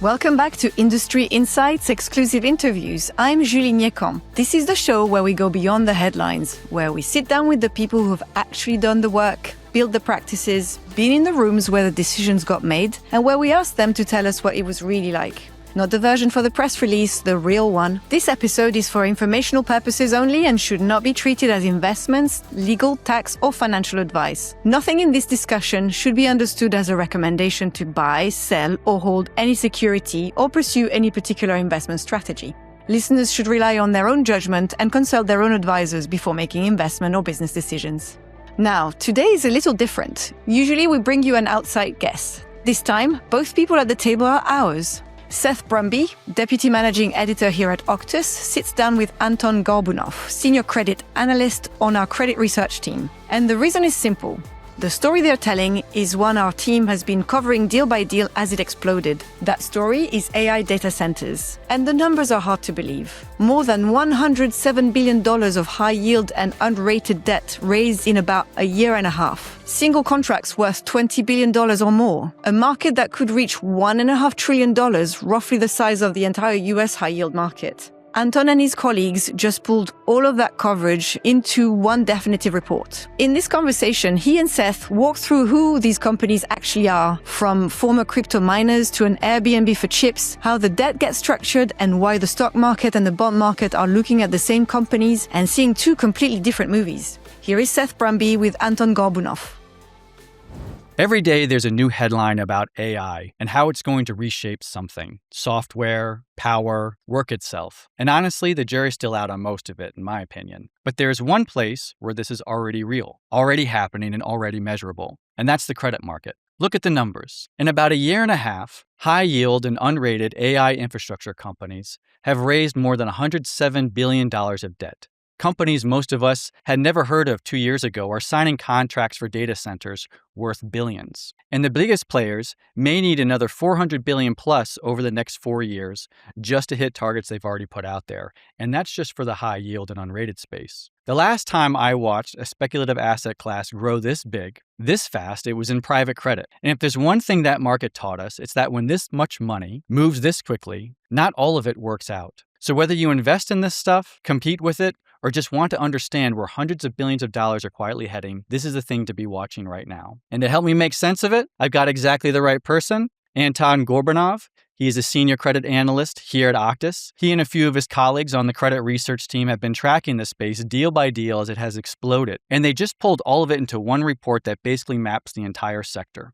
Welcome back to Industry Insights Exclusive Interviews. I'm Julie Niekamp. This is the show where we go beyond the headlines, where we sit down with the people who have actually done the work, built the practices, been in the rooms where the decisions got made, and where we ask them to tell us what it was really like. Not the version for the press release, the real one. This episode is for informational purposes only and should not be treated as investments, legal, tax, or financial advice. Nothing in this discussion should be understood as a recommendation to buy, sell, or hold any security or pursue any particular investment strategy. Listeners should rely on their own judgment and consult their own advisors before making investment or business decisions. Now, today is a little different. Usually we bring you an outside guest. This time, both people at the table are ours. Seth Brumby, Deputy Managing Editor here at Octus, sits down with Anton Gorbunov, Senior Credit Analyst on our credit research team. And the reason is simple. The story they're telling is one our team has been covering deal by deal as it exploded. That story is AI data centers. And the numbers are hard to believe. More than $107 billion of high yield and unrated debt raised in about a year and a half. Single contracts worth $20 billion or more. A market that could reach $1.5 trillion, roughly the size of the entire US high yield market. Anton and his colleagues just pulled all of that coverage into one definitive report. In this conversation, he and Seth walk through who these companies actually are, from former crypto miners to an Airbnb for chips, how the debt gets structured, and why the stock market and the bond market are looking at the same companies and seeing two completely different movies. Here is Seth Brumby with Anton Gorbunov. Every day there's a new headline about AI and how it's going to reshape something. Software, power, work itself. And honestly, the jury's still out on most of it, in my opinion. But there's one place where this is already real, already happening, and already measurable. And that's the credit market. Look at the numbers. In about a year and a half, high-yield and unrated AI infrastructure companies have raised more than $107 billion of debt. Companies most of us had never heard of 2 years ago are signing contracts for data centers worth billions. And the biggest players may need another $400 billion plus over the next 4 years just to hit targets they've already put out there. And that's just for the high yield and unrated space. The last time I watched a speculative asset class grow this big, this fast, it was in private credit. And if there's one thing that market taught us, it's that when this much money moves this quickly, not all of it works out. So whether you invest in this stuff, compete with it, or just want to understand where hundreds of billions of dollars are quietly heading, this is the thing to be watching right now. And to help me make sense of it, I've got exactly the right person, Anton Gorbunov. He is a senior credit analyst here at Octus. He and a few of his colleagues on the credit research team have been tracking the space deal by deal as it has exploded. And they just pulled all of it into one report that basically maps the entire sector.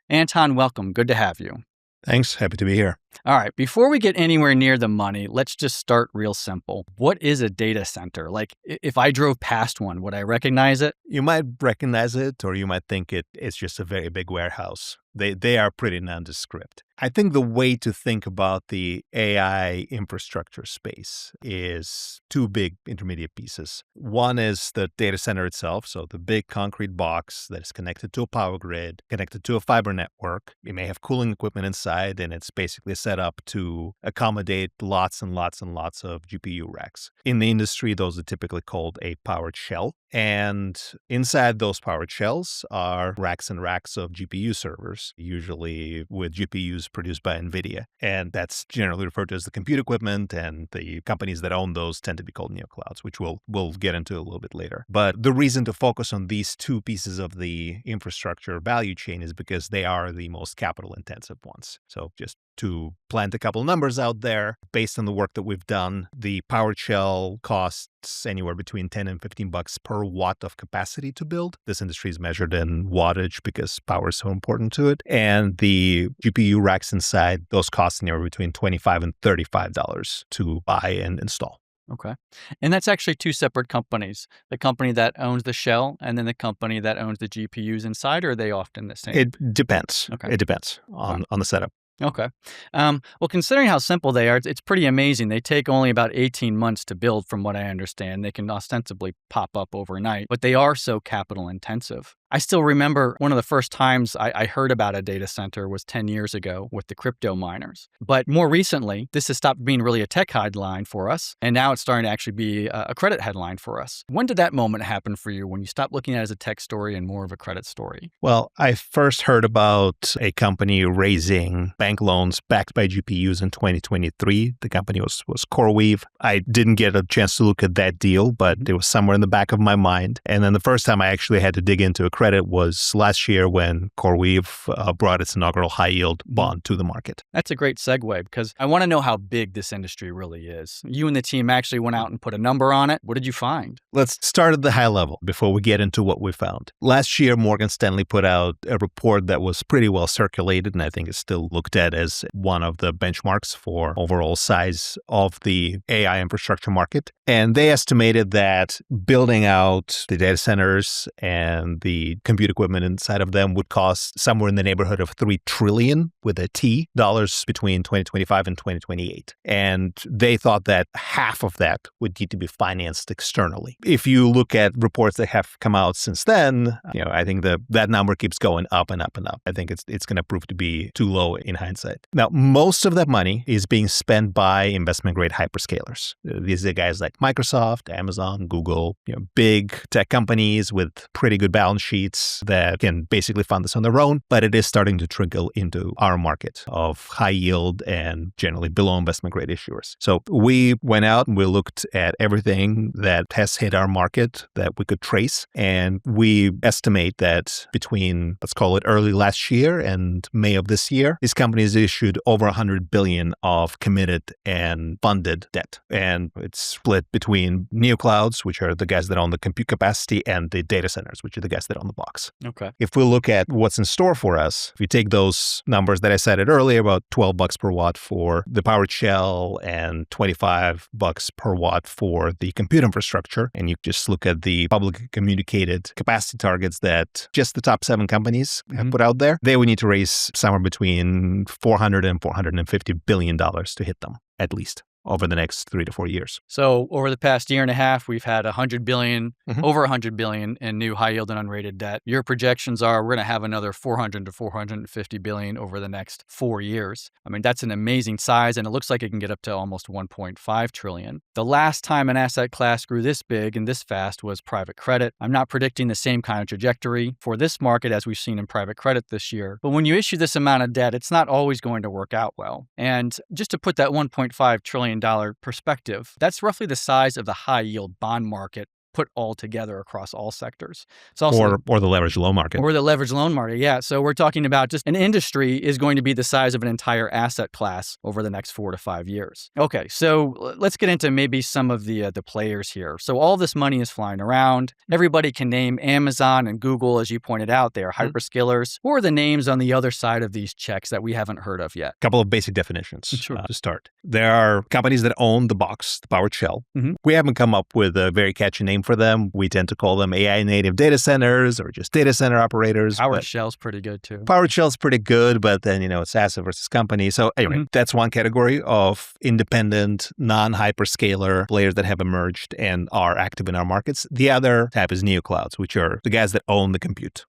Anton, welcome. Good to have you. Thanks. Happy to be here. All right. Before we get anywhere near the money, let's just start real simple. What is a data center? Like, if I drove past one, would I recognize it? You might recognize it, or you might think it's just a very big warehouse. They are pretty nondescript. I think the way to think about the AI infrastructure space is two big intermediate pieces. One is the data center itself, so the big concrete box that is connected to a power grid, connected to a fiber network. You may have cooling equipment inside, and it's basically set up to accommodate lots and lots and lots of GPU racks. In the industry, those are typically called a powered shell. And inside those powered shells are racks and racks of GPU servers, usually with GPUs produced by NVIDIA. And that's generally referred to as the compute equipment, and the companies that own those tend to be called neoclouds, which we'll get into a little bit later. But the reason to focus on these two pieces of the infrastructure value chain is because they are the most capital intensive ones. So just to plant a couple numbers out there, based on the work that we've done, the powered shell costs anywhere between $10 and $15 per watt of capacity to build. This industry is measured in wattage because power is so important to it. And the GPU racks inside, those cost anywhere between $25 and $35 to buy and install. Okay. And that's actually two separate companies. The company that owns the shell and then the company that owns the GPUs inside, or are they often the same? It depends. Okay. It depends on the setup. Okay. Well, considering how simple they are, it's pretty amazing. They take only about 18 months to build, from what I understand. They can ostensibly pop up overnight, but they are so capital intensive. I still remember one of the first times I heard about a data center was 10 years ago with the crypto miners. But more recently, this has stopped being really a tech headline for us, and now it's starting to actually be a credit headline for us. When did that moment happen for you, when you stopped looking at it as a tech story and more of a credit story? Well, I first heard about a company raising bank loans backed by GPUs in 2023. The company was CoreWeave. I didn't get a chance to look at that deal, but it was somewhere in the back of my mind. And then the first time I actually had to dig into a credit was last year when CoreWeave brought its inaugural high-yield bond to the market. That's a great segue, because I want to know how big this industry really is. You and the team actually went out and put a number on it. What did you find? Let's start at the high level before we get into what we found. Last year, Morgan Stanley put out a report that was pretty well circulated, and I think is still looked at as one of the benchmarks for overall size of the AI infrastructure market. And they estimated that building out the data centers and the compute equipment inside of them would cost somewhere in the neighborhood of $3 trillion with a T dollars between 2025 and 2028. And they thought that half of that would need to be financed externally. If you look at reports that have come out since then, I think that number keeps going up and up and up. I think it's going to prove to be too low in hindsight. Now, most of that money is being spent by investment-grade hyperscalers. These are guys like Microsoft, Amazon, Google, big tech companies with pretty good balance sheets that can basically fund this on their own, but it is starting to trickle into our market of high yield and generally below investment grade issuers. So we went out and we looked at everything that has hit our market that we could trace, and we estimate that between, let's call it early last year and May of this year, these companies issued over $100 billion of committed and funded debt. And it's split between neoclouds, which are the guys that own the compute capacity, and the data centers, which are the guys that own the box. Okay. If we look at what's in store for us, if you take those numbers that I cited earlier, about $12 per watt for the powered shell and $25 per watt for the compute infrastructure, and you just look at the publicly communicated capacity targets that just the top 7 companies have put out there, they would need to raise somewhere between $400 and $450 billion to hit them, at least, over the next 3 to 4 years. So over the past year and a half, we've had $100 billion, over $100 billion in new high yield and unrated debt. Your projections are we're going to have another $400 to $450 billion over the next 4 years. I mean, that's an amazing size, and it looks like it can get up to almost $1.5 trillion. The last time an asset class grew this big and this fast was private credit. I'm not predicting the same kind of trajectory for this market as we've seen in private credit this year. But when you issue this amount of debt, it's not always going to work out well. And just to put that $1.5 trillion perspective, that's roughly the size of the high yield bond market put all together across all sectors. It's also or the leveraged loan market. Or the leveraged loan market, yeah. So we're talking about just an industry is going to be the size of an entire asset class over the next 4 to 5 years. Okay, so let's get into maybe some of the players here. So all this money is flying around. Everybody can name Amazon and Google, as you pointed out. They are hyperscalers. Who are the names on the other side of these checks that we haven't heard of yet? A couple of basic definitions to start. There are companies that own the box, the powered shell. We haven't come up with a very catchy name for them. We tend to call them AI native data centers or just data center operators. Powered shell's pretty good too. Powered shell's pretty good, but then, it's asset versus company. So anyway, that's one category of independent, non-hyperscaler players that have emerged and are active in our markets. The other type is neoclouds, which are the guys that own the compute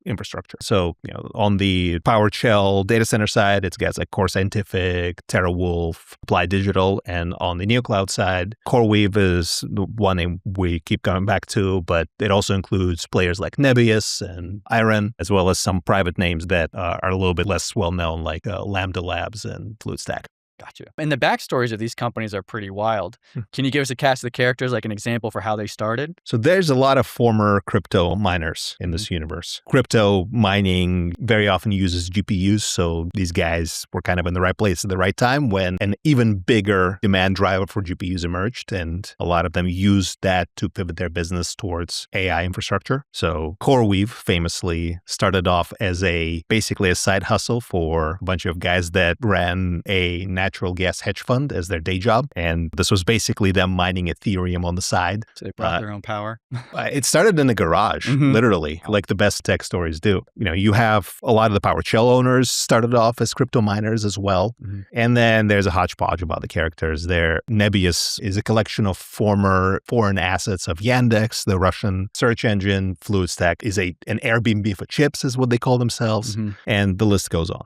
infrastructure. So, on the powered shell data center side, it's guys like Core Scientific, TeraWulf, Applied Digital, and on the neocloud side, CoreWeave is the one name we keep coming back to, but it also includes players like Nebius and Iron, as well as some private names that are a little bit less well-known, like Lambda Labs and FluidStack. Gotcha. And the backstories of these companies are pretty wild. Can you give us a cast of the characters, like an example for how they started? So there's a lot of former crypto miners in this universe. Crypto mining very often uses GPUs, so these guys were kind of in the right place at the right time when an even bigger demand driver for GPUs emerged, and a lot of them used that to pivot their business towards AI infrastructure. So CoreWeave famously started off as basically a side hustle for a bunch of guys that ran a natural natural gas hedge fund as their day job. And this was basically them mining Ethereum on the side. So they brought their own power. It started in a garage, literally, like the best tech stories do. You have a lot of the PowerShell owners started off as crypto miners as well. And then there's a hodgepodge about the characters there. Nebius is a collection of former foreign assets of Yandex, the Russian search engine. Fluidstack is an Airbnb for chips, is what they call themselves. And the list goes on.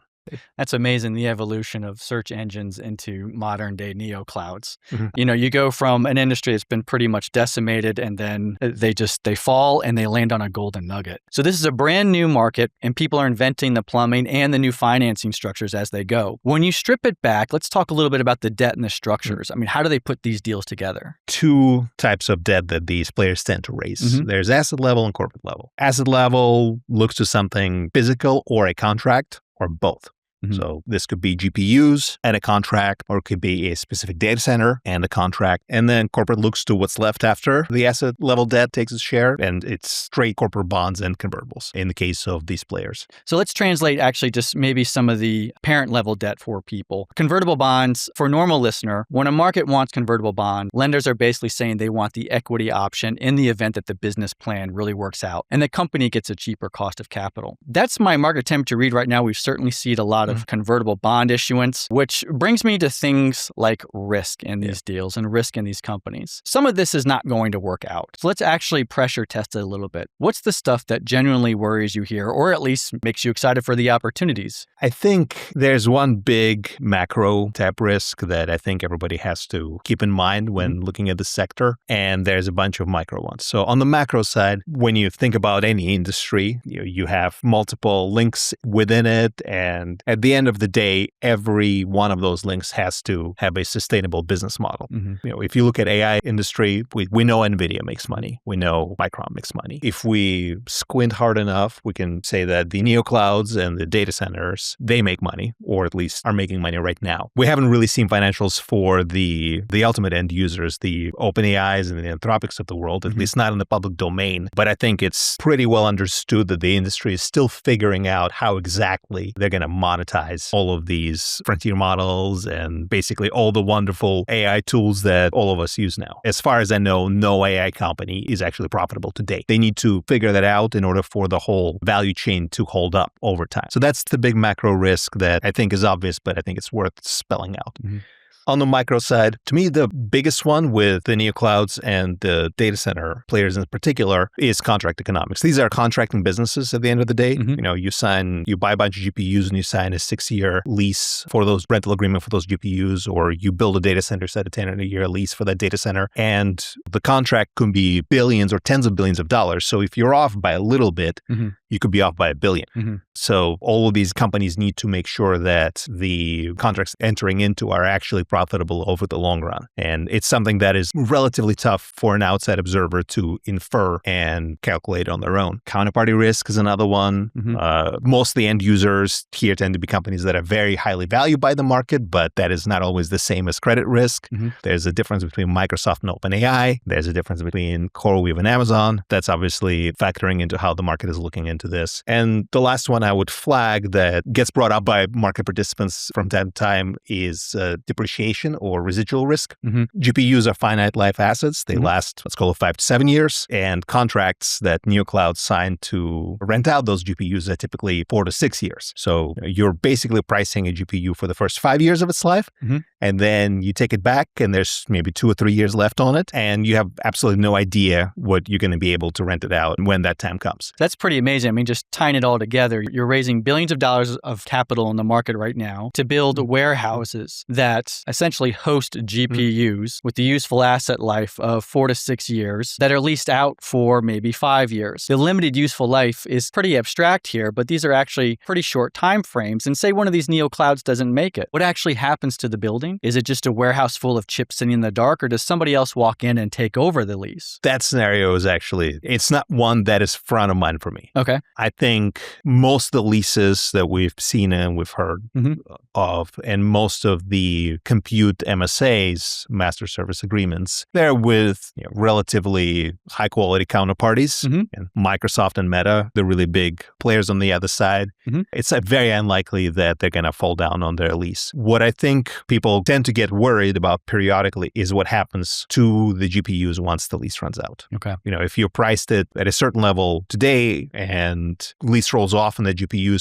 That's amazing, the evolution of search engines into modern day neoclouds. You go from an industry that's been pretty much decimated, and then they fall and they land on a golden nugget. So this is a brand new market, and people are inventing the plumbing and the new financing structures as they go. When you strip it back, let's talk a little bit about the debt and the structures. I mean, how do they put these deals together? Two types of debt that these players tend to raise. There's asset level and corporate level. Asset level looks to something physical or a contract or both. So this could be GPUs and a contract, or it could be a specific data center and a contract. And then corporate looks to what's left after the asset level debt takes its share, and it's straight corporate bonds and convertibles in the case of these players. So let's translate actually just maybe some of the parent level debt for people. Convertible bonds, for a normal listener, when a market wants convertible bond, lenders are basically saying they want the equity option in the event that the business plan really works out and the company gets a cheaper cost of capital. That's my market temperature read right now. We've certainly seen a lot of convertible bond issuance, which brings me to things like risk in these deals and risk in these companies. Some of this is not going to work out. So let's actually pressure test it a little bit. What's the stuff that genuinely worries you here, or at least makes you excited for the opportunities? I think there's one big macro type risk that I think everybody has to keep in mind when looking at the sector, and there's a bunch of micro ones. So on the macro side, when you think about any industry, you have multiple links within it, and at the end of the day, every one of those links has to have a sustainable business model. If you look at AI industry, we know NVIDIA makes money. We know Micron makes money. If we squint hard enough, we can say that the neoclouds and the data centers, they make money, or at least are making money right now. We haven't really seen financials for the ultimate end users, the OpenAIs and the Anthropics of the world, at least not in the public domain. But I think it's pretty well understood that the industry is still figuring out how exactly they're going to monetize all of these frontier models and basically all the wonderful AI tools that all of us use now. As far as I know, no AI company is actually profitable today. They need to figure that out in order for the whole value chain to hold up over time. So that's the big macro risk that I think is obvious, but I think it's worth spelling out. On the micro side, to me, the biggest one with the neoclouds and the data center players in particular is contract economics. These are contracting businesses at the end of the day. You buy a bunch of GPUs and you sign a 6-year lease for those rental agreement for those GPUs, or you build a data center, set a 10-year lease for that data center. And the contract can be billions or tens of billions of dollars. So if you're off by a little bit, you could be off by $1 billion. So all of these companies need to make sure that the contracts entering into are actually profitable over the long run. And it's something that is relatively tough for an outside observer to infer and calculate on their own. Counterparty risk is another one. Most of the end users here tend to be companies that are very highly valued by the market, but that is not always the same as credit risk. There's a difference between Microsoft and OpenAI. There's a difference between CoreWeave and Amazon. That's obviously factoring into how the market is looking into this. And the last one I would flag that gets brought up by market participants from time to time is depreciation or residual risk. GPUs are finite life assets. They last, let's call it 5 to 7 years. And contracts that neoclouds sign to rent out those GPUs are typically 4 to 6 years. So you're basically pricing a GPU for the first 5 years of its life. And then you take it back and there's maybe 2 or 3 years left on it. And you have absolutely no idea what you're going to be able to rent it out when that time comes. That's pretty amazing. I mean, just tying it all together, you're raising billions of dollars of capital in the market right now to build warehouses that essentially host GPUs with the useful asset life of 4 to 6 years that are leased out for maybe 5 years. The limited useful life is pretty abstract here, but these are actually pretty short time frames. And say one of these neoclouds doesn't make it. What actually happens to the building? Is it just a warehouse full of chips sitting in the dark, or does somebody else walk in and take over the lease? That scenario is actually, it's not one that is front of mind for me. Okay. I think most of the leases that we've seen and we've heard of, and most of the compute MSAs, master service agreements. They're with relatively high quality counterparties. And Microsoft and Meta, the really big players on the other side. It's very unlikely that they're going to fall down on their lease. What I think people tend to get worried about periodically is what happens to the GPUs once the lease runs out. Okay. If you priced it at a certain level today and lease rolls off and the GPU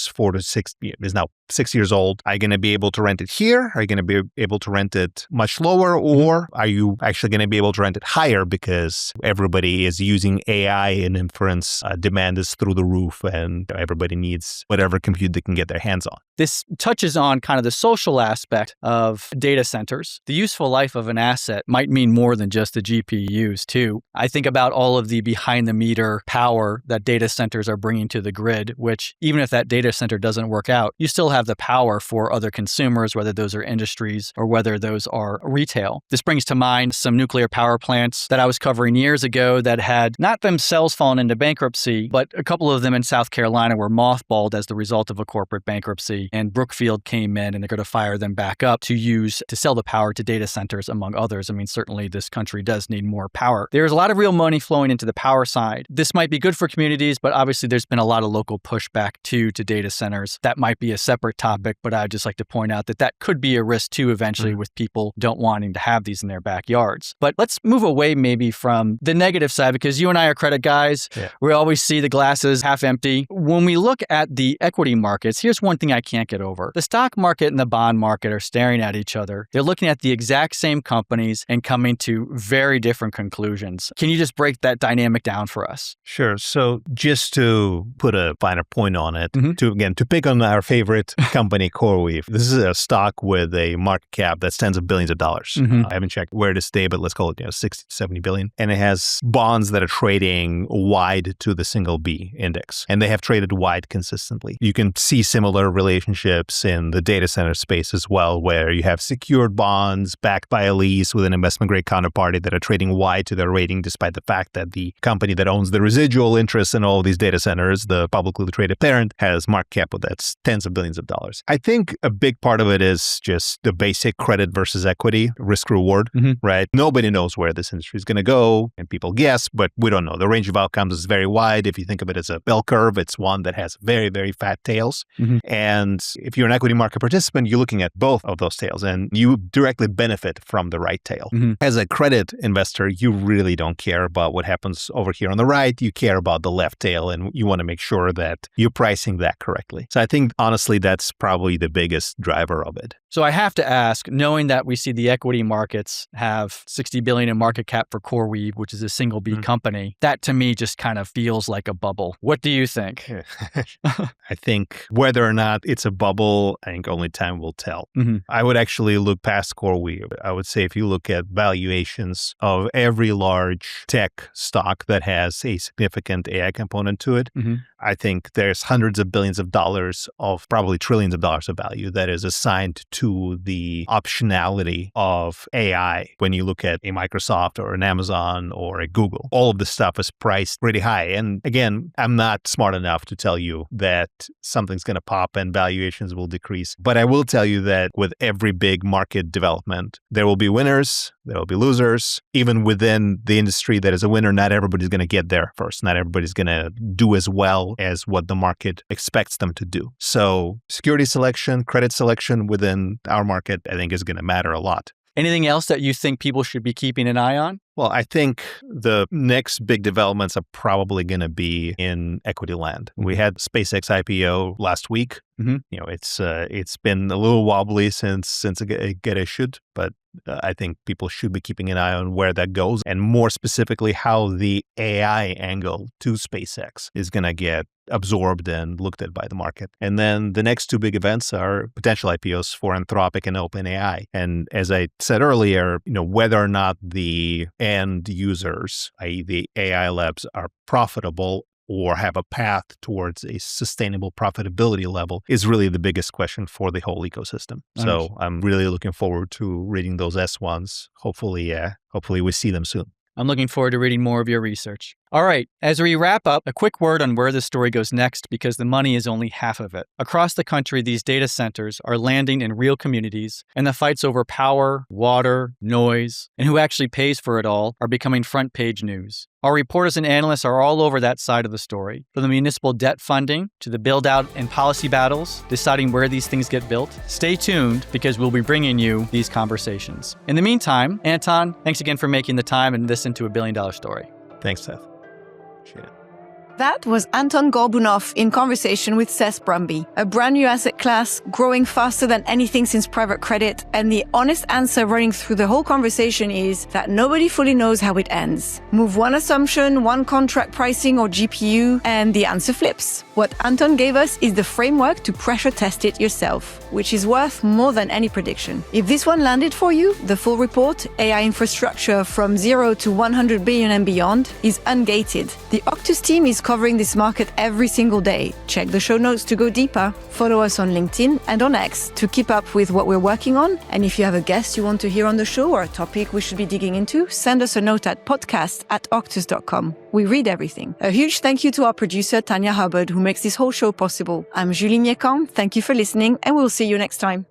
is now 6 years old, are you going to be able to rent it here? Are you going to be able to rent it much lower? Or are you actually going to be able to rent it higher because everybody is using AI and inference, demand is through the roof, and everybody needs whatever compute they can get their hands on? This touches on kind of the social aspect of data centers. The useful life of an asset might mean more than just the GPUs too. I think about all of the behind the meter power that data centers are bringing to the grid, which even if that data center doesn't work out, you still have the power for other consumers, whether those are industries or whether those are retail. This brings to mind some nuclear power plants that I was covering years ago that had not themselves fallen into bankruptcy, but a couple of them in South Carolina were mothballed as the result of a corporate bankruptcy. And Brookfield came in and they're going to fire them back up to sell the power to data centers, among others. I mean, certainly this country does need more power. There's a lot of real money flowing into the power side. This might be good for communities, but obviously there's been a lot of local pushback to data centers. That might be a separate topic, but I'd just like to point out that could be a risk too eventually with people don't wanting to have these in their backyards. But let's move away maybe from the negative side, because you and I are credit guys. Yeah. We always see the glasses half empty. When we look at the equity markets, here's one thing I can't get over. The stock market and the bond market are staring at each other. They're looking at the exact same companies and coming to very different conclusions. Can you just break that dynamic down for us? Sure. So just to put a finer point on it, to pick on our favorite company, CoreWeave. This is a stock with a market cap that's tens of billions of dollars. I haven't checked where it is today, but let's call it 60 to 70 billion. And it has bonds that are trading wide to the single B index. And they have traded wide consistently. You can see similar relationships in the data center space as well, where you have secured bonds backed by a lease with an investment grade counterparty that are trading wide to their rating, despite the fact that the company that owns the residual interest in all of these data centers, the publicly traded parent, has market cap that's tens of billions of dollars. I think a big part of it is just the basic credit versus equity, risk reward, right? Nobody knows where this industry is going to go, and people guess, but we don't know. The range of outcomes is very wide. If you think of it as a bell curve, it's one that has very, very fat tails. And if you're an equity market participant, you're looking at both of those tails, and you directly benefit from the right tail. As a credit investor, you really don't care about what happens over here on the right. You care about the left tail, and you want to make sure that you're pricing that correctly. So I think, honestly, that's probably the biggest driver of it. So I have to ask, knowing that we see the equity markets have 60 billion in market cap for CoreWeave, which is a single B company, that to me just kind of feels like a bubble. What do you think? I think whether or not it's a bubble, I think only time will tell. I would actually look past CoreWeave. I would say if you look at valuations of every large tech stock that has a significant AI component to it, I think there's hundreds of billions of dollars of probably trillions of dollars of value that is assigned to the optionality of AI. When you look at a Microsoft or an Amazon or a Google, all of this stuff is priced pretty high. And again, I'm not smart enough to tell you that something's going to pop and valuations will decrease. But I will tell you that with every big market development, there will be winners, there will be losers. Even within the industry that is a winner, not everybody's going to get there first. Not everybody's going to do as well as what the market expects them to do. So security selection, credit selection within our market, I think is going to matter a lot. Anything else that you think people should be keeping an eye on? Well, I think the next big developments are probably going to be in equity land. We had SpaceX IPO last week. It's been a little wobbly since it got issued, but I think people should be keeping an eye on where that goes, and more specifically how the AI angle to SpaceX is going to get absorbed and looked at by the market. And then the next two big events are potential IPOs for Anthropic and OpenAI. And as I said earlier, whether or not the end users, i.e. the AI labs, are profitable or have a path towards a sustainable profitability level is really the biggest question for the whole ecosystem. So I'm really looking forward to reading those S1s. Hopefully we see them soon. I'm looking forward to reading more of your research. All right, as we wrap up, a quick word on where the story goes next because the money is only half of it. Across the country, these data centers are landing in real communities, and the fights over power, water, noise, and who actually pays for it all are becoming front-page news. Our reporters and analysts are all over that side of the story, from the municipal debt funding to the build-out and policy battles, deciding where these things get built. Stay tuned because we'll be bringing you these conversations. In the meantime, Anton, thanks again for making the time and listen to a billion-dollar story. Thanks, Seth. Appreciate it. That was Anton Gorbunov in conversation with Seth Brumby, a brand new asset class growing faster than anything since private credit. And the honest answer running through the whole conversation is that nobody fully knows how it ends. Move one assumption, one contract pricing or GPU, and the answer flips. What Anton gave us is the framework to pressure test it yourself, which is worth more than any prediction. If this one landed for you, the full report, AI infrastructure from 0 to 100 billion and beyond, is ungated. The Octus team is covering this market every single day. Check the show notes to go deeper. Follow us on LinkedIn and on X to keep up with what we're working on. And if you have a guest you want to hear on the show or a topic we should be digging into, send us a note at podcast@octus.com. We read everything. A huge thank you to our producer, Tanya Hubbard, who makes this whole show possible. I'm Julie Niecom. Thank you for listening, and we'll see you next time.